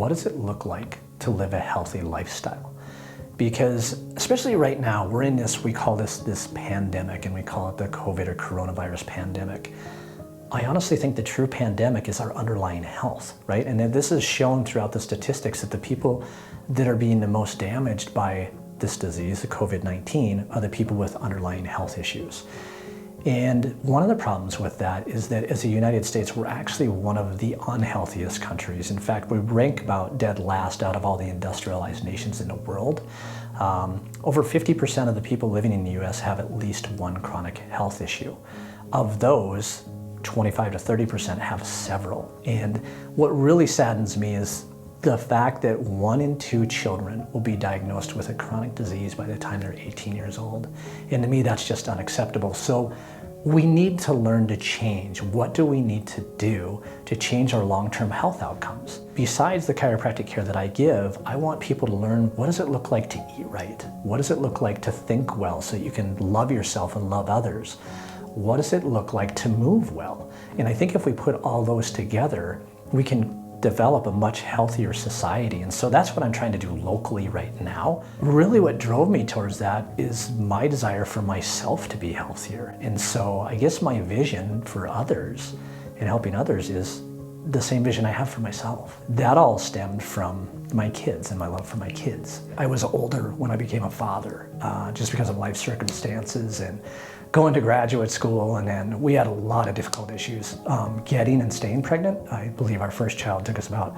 what does it look like to live a healthy lifestyle? Because especially right now, we're in this, we call this pandemic, and we call it the COVID or coronavirus pandemic. I honestly think the true pandemic is our underlying health, right? And this is shown throughout the statistics that the people that are being the most damaged by this disease, the COVID-19, are the people with underlying health issues. And one of the problems with that is that as the United States, we're actually one of the unhealthiest countries. In fact, we rank about dead last out of all the industrialized nations in the world. Over 50% of the people living in the US have at least one chronic health issue. Of those, 25 to 30% have several. And what really saddens me is the fact that 1 in 2 children will be diagnosed with a chronic disease by the time they're 18 years old. And to me, that's just unacceptable. So we need to learn to change. What do we need to do to change our long-term health outcomes? Besides the chiropractic care that I give, I want people to learn, what does it look like to eat right? What does it look like to think well so you can love yourself and love others? What does it look like to move well? And I think if we put all those together, we can develop a much healthier society. And so that's what I'm trying to do locally right now. Really what drove me towards that is my desire for myself to be healthier. And so I guess my vision for others and helping others is the same vision I have for myself. That all stemmed from my kids and my love for my kids. I was older when I became a father, just because of life circumstances and going to graduate school, and then we had a lot of difficult issues getting and staying pregnant. I believe our first child took us about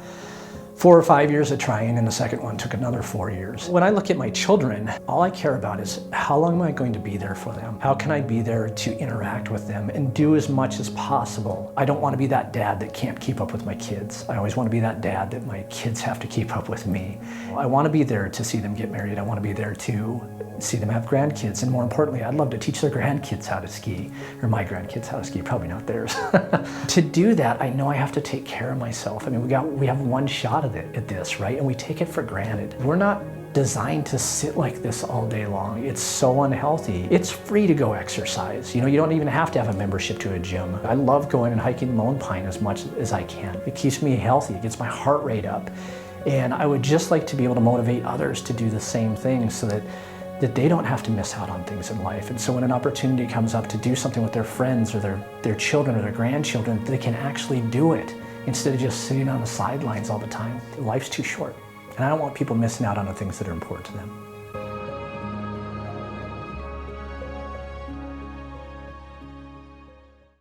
4 or 5 years of trying, and the second one took another 4 years. When I look at my children, all I care about is how long am I going to be there for them? How can I be there to interact with them and do as much as possible? I don't want to be that dad that can't keep up with my kids. I always want to be that dad that my kids have to keep up with me. I want to be there to see them get married. I want to be there to see them have grandkids, and more importantly, I'd love to teach their grandkids how to ski, or my grandkids how to ski, probably not theirs. To do that, I know I have to take care of myself. I mean, we have one shot at this, right? And we take it for granted. We're not designed to sit like this all day long. It's so unhealthy. It's free to go exercise. You know, you don't even have to have a membership to a gym. I love going and hiking Lone Pine as much as I can. It keeps me healthy. It gets my heart rate up. And I would just like to be able to motivate others to do the same thing so that they don't have to miss out on things in life. And so when an opportunity comes up to do something with their friends or their children or their grandchildren, they can actually do it instead of just sitting on the sidelines all the time. Life's too short. And I don't want people missing out on the things that are important to them.